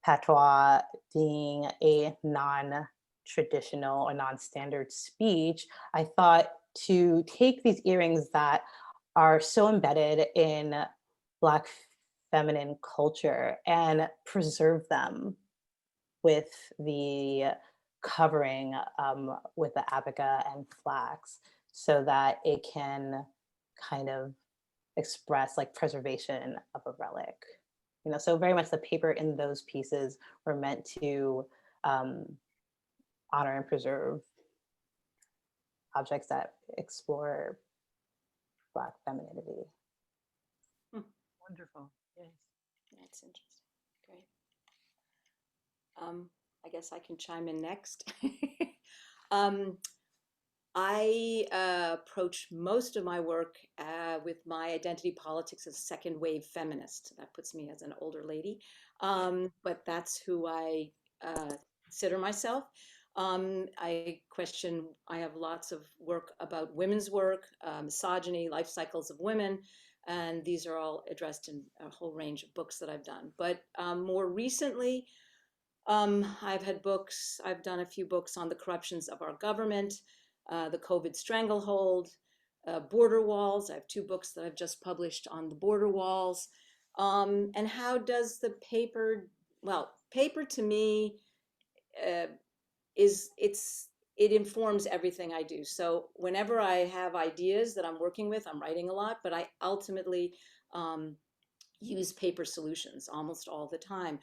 patois being a non-traditional or non-standard speech, I thought to take these earrings that are so embedded in Black feminine culture and preserve them with the covering with the abaca and flax, so that it can kind of express like preservation of a relic. You know, so very much the paper in those pieces were meant to honor and preserve objects that explore Black femininity. Wonderful. Yes. That's interesting. Great. I guess I can chime in next. I approach most of my work with my identity politics as second wave feminist. That puts me as an older lady, but that's who I consider myself. I have lots of work about women's work, misogyny, life cycles of women, and these are all addressed in a whole range of books that I've done. But more recently, I've done a few books on the corruptions of our government, the COVID stranglehold, border walls. I have 2 books that I've just published on the border walls. And how does the paper to me, it's it informs everything I do. So whenever I have ideas that I'm working with, I'm writing a lot, but I ultimately use paper solutions almost all the time.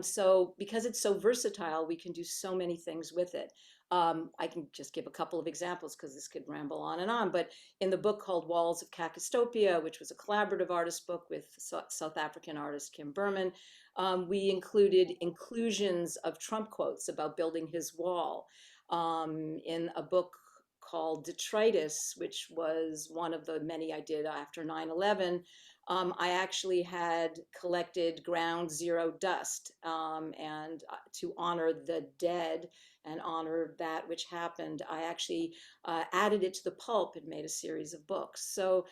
So because it's so versatile, we can do so many things with it. I can just give a couple of examples because this could ramble on and on, but in the book called Walls of Kakistopia, which was a collaborative artist book with South African artist Kim Berman, we included inclusions of Trump quotes about building his wall. In a book called Detritus, which was one of the many I did after 9/11, I actually had collected ground zero dust, and to honor the dead and honor that which happened, I actually added it to the pulp and made a series of books. So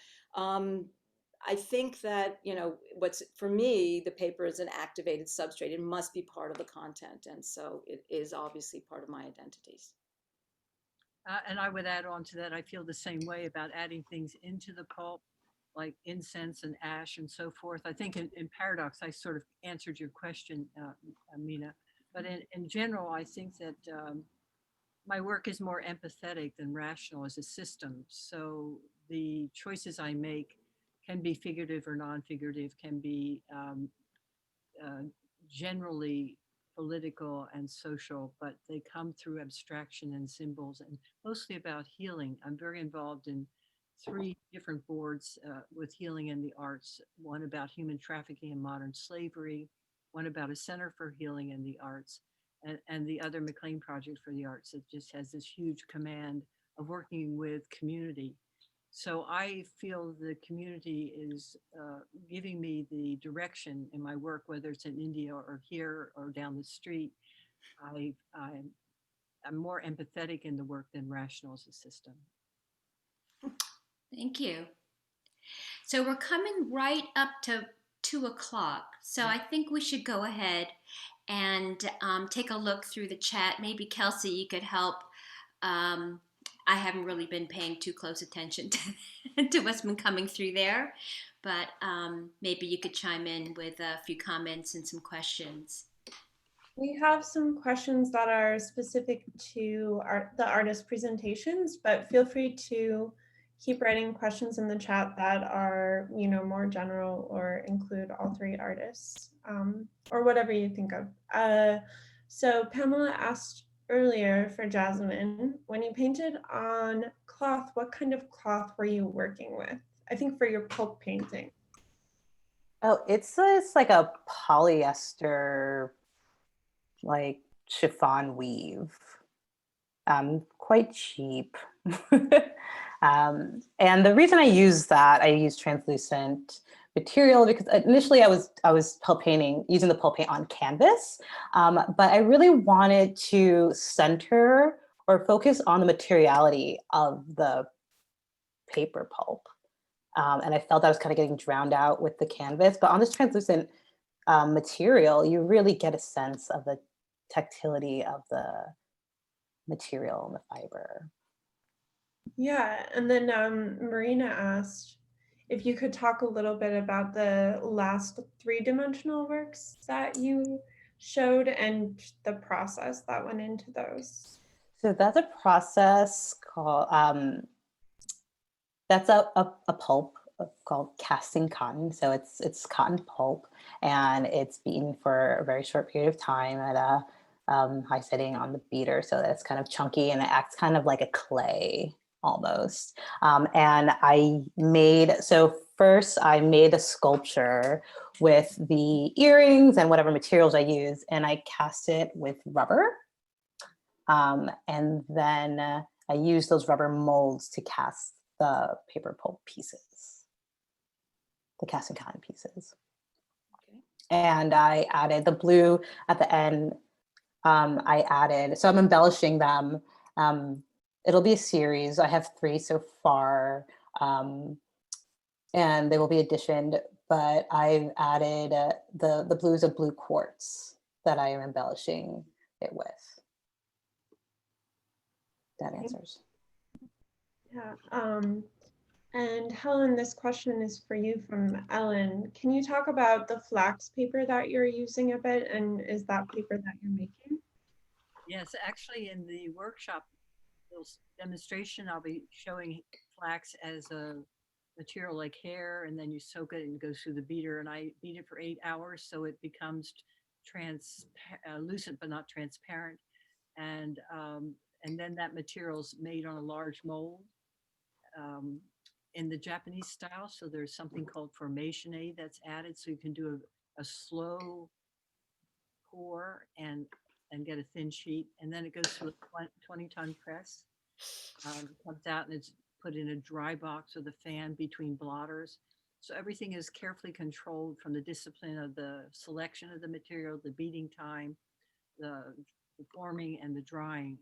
I think that, what's for me, the paper is an activated substrate. It must be part of the content. And so it is obviously part of my identities. And I would add on to that, I feel the same way about adding things into the pulp, like incense and ash and so forth. I think in Paradox, I sort of answered your question, Mina. But in general, I think that my work is more empathetic than rational as a system. So the choices I make can be figurative or non-figurative, can be generally political and social, but they come through abstraction and symbols and mostly about healing. I'm very involved in 3 different boards with healing in the arts, one about human trafficking and modern slavery, one about a center for healing in the arts, and the other McLean Project for the Arts that just has this huge command of working with community. So I feel the community is giving me the direction in my work, whether it's in India or here or down the street. I'm more empathetic in the work than rational as a system. Thank you. So we're coming right up to 2 o'clock. So I think we should go ahead and take a look through the chat. Maybe Kelsey, you could help. I haven't really been paying too close attention to what's been coming through there, but maybe you could chime in with a few comments and some questions. We have some questions that are specific to the artist presentations, but feel free to keep writing questions in the chat that are, more general or include all 3 artists, or whatever you think of. So Pamela asked earlier for Jazmine, when you painted on cloth, what kind of cloth were you working with? I think for your pulp painting. Oh, it's like a polyester, like chiffon weave. Quite cheap. And the reason I use translucent material because initially I was pulp painting, using the pulp paint on canvas, but I really wanted to center or focus on the materiality of the paper pulp. And I felt I was kind of getting drowned out with the canvas, but on this translucent material, you really get a sense of the tactility of the material and the fiber. Yeah, and then Marina asked if you could talk a little bit about the last 3-dimensional works that you showed and the process that went into those. So that's a process called, that's a pulp called casting cotton. So it's cotton pulp and it's beaten for a very short period of time at a high setting on the beater so that it's kind of chunky and it acts kind of like a clay almost. And first I made a sculpture with the earrings and whatever materials I use, and I cast it with rubber. And then I used those rubber molds to cast the paper pulp pieces, the casting cotton pieces. Okay. And I added the blue at the end. So I'm embellishing them. It'll be a series. I have 3 so far, and they will be additioned, but I've added the blues of blue quartz that I am embellishing it with. That answers. Yeah. And Helen, this question is for you from Ellen. Can you talk about the flax paper that you're using a bit, and is that paper that you're making? Yes, actually in the workshop little demonstration. I'll be showing flax as a material like hair, and then you soak it and it goes through the beater, and I beat it for 8 hours so it becomes translucent but not transparent, and then that material's made on a large mold um, in the Japanese style. So there's something called formation aid that's added, so you can do a slow pour and get a thin sheet, and then it goes through a 20-ton press. It comes out and it's put in a dry box with a fan between blotters. So everything is carefully controlled, from the discipline of the selection of the material, the beating time, the forming, and the drying.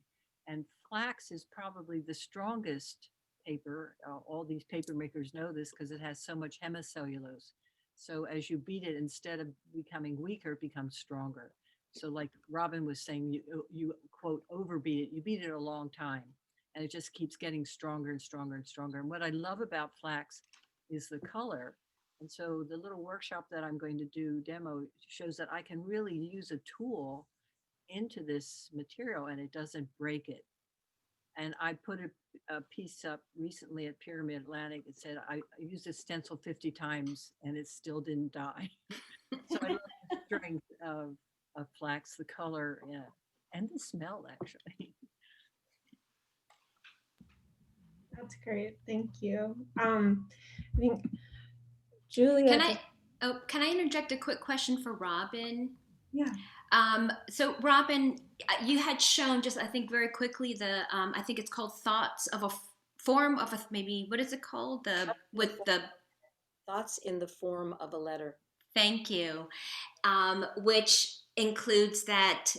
And flax is probably the strongest paper. All these paper makers know this because it has so much hemicellulose. So as you beat it, instead of becoming weaker, it becomes stronger. So like Robbin was saying, you quote, overbeat it. You beat it a long time, and it just keeps getting stronger and stronger and stronger. And what I love about flax is the color. And so the little workshop that I'm going to do demo shows that I can really use a tool into this material and it doesn't break it. And I put a piece up recently at Pyramid Atlantic. It said, I used this stencil 50 times and it still didn't die. So I love the strength of flax, the color, and the smell, actually. That's great. Thank you. I think Julia. Can I interject a quick question for Robbin? Yeah. So Robbin, you had shown just, I think very quickly, I think it's called Thoughts of a Form of a, maybe, what is it called? Thoughts in the Form of a Letter. Thank you. Which includes that,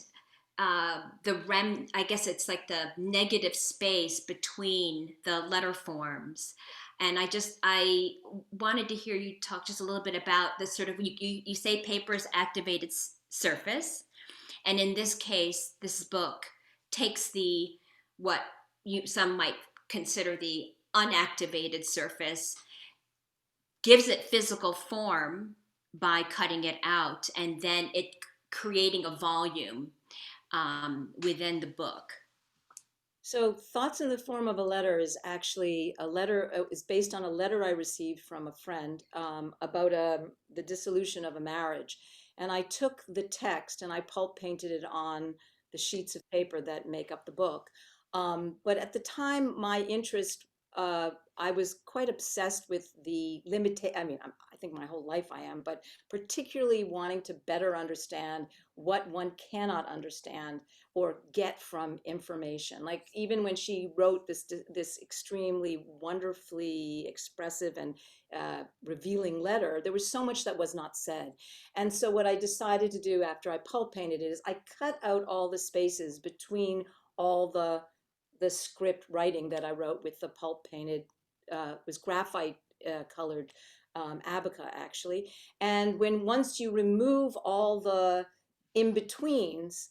I guess it's like the negative space between the letter forms. And I wanted to hear you talk just a little bit about the sort of, you say paper's activated surface. And in this case, this book takes what some might consider the unactivated surface, gives it physical form by cutting it out, and then it creating a volume within the book. So Thoughts in the Form of a Letter is actually is based on a letter I received from a friend about the dissolution of a marriage. And I took the text and I pulp painted it on the sheets of paper that make up the book. But at the time, my interest, I was quite obsessed with the I mean, I think my whole life I am, but particularly wanting to better understand what one cannot understand or get from information. Like even when she wrote this extremely wonderfully expressive and revealing letter, there was so much that was not said. And so what I decided to do after I pulp painted it is I cut out all the spaces between all the script writing that I wrote with the pulp painted, was graphite colored abaca actually. And once you remove all the in-betweens,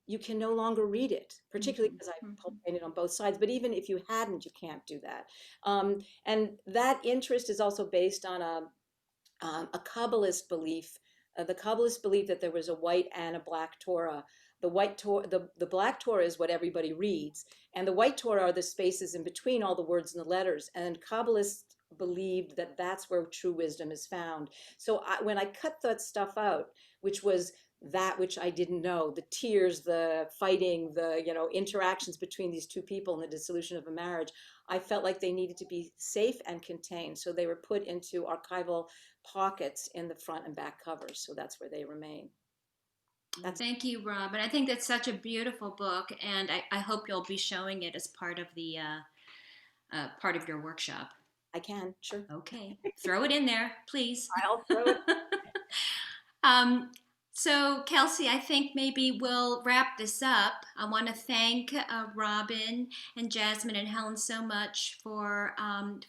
you can no longer read it, particularly because I pulp painted on both sides. But even if you hadn't, you can't do that. And that interest is also based on a Kabbalist belief, the Kabbalist belief that there was a white and a black Torah. The black Torah is what everybody reads, and the white Torah are the spaces in between all the words and the letters. And Kabbalists believed that that's where true wisdom is found. So when I cut that stuff out, which was that which I didn't know, the tears, the fighting, the interactions between these two people in the dissolution of a marriage, I felt like they needed to be safe and contained. So they were put into archival pockets in the front and back covers. So that's where they remain. Thank you, Rob. And I think that's such a beautiful book, and I hope you'll be showing it as part of the part of your workshop. I can, sure. Okay, throw it in there, please. I'll throw it. So, Kelsey, I think maybe we'll wrap this up. I want to thank Robbin and Jazmine and Helen so much for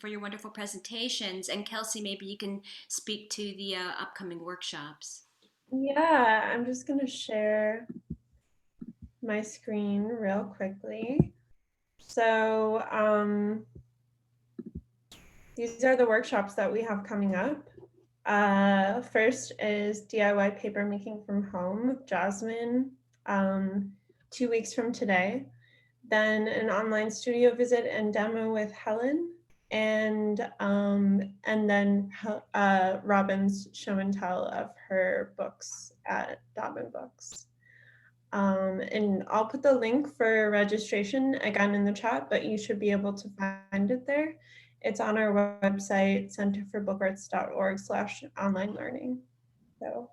your wonderful presentations. And Kelsey, maybe you can speak to the upcoming workshops. Yeah, I'm just going to share my screen real quickly. So these are the workshops that we have coming up. First is DIY papermaking from home with Jazmine, 2 weeks from today. then an online studio visit and demo with Helen, and then Robbin's show and tell of her books at Dobbin Books. And I'll put the link for registration again in the chat, but you should be able to find it there. It's on our website, centerforbookarts.org/online learning. So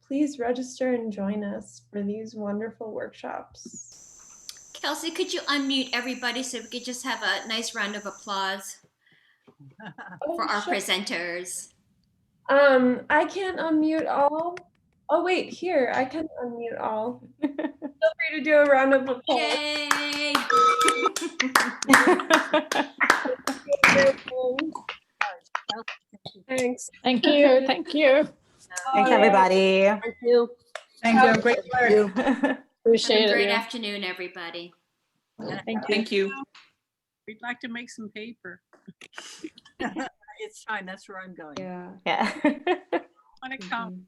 please register and join us for these wonderful workshops. Kelsey, could you unmute everybody so we could just have a nice round of applause for our presenters? I can't unmute all. Oh wait, here, I can unmute all. Feel free to do a round of applause. Yay! Thanks. Thank you. Thank you. Thanks, everybody. Thank you. Thank you. Great work. Appreciate Great it. afternoon, everybody. Thank you. We'd like to make some paper. It's time. That's where I'm going. Yeah. Want to come?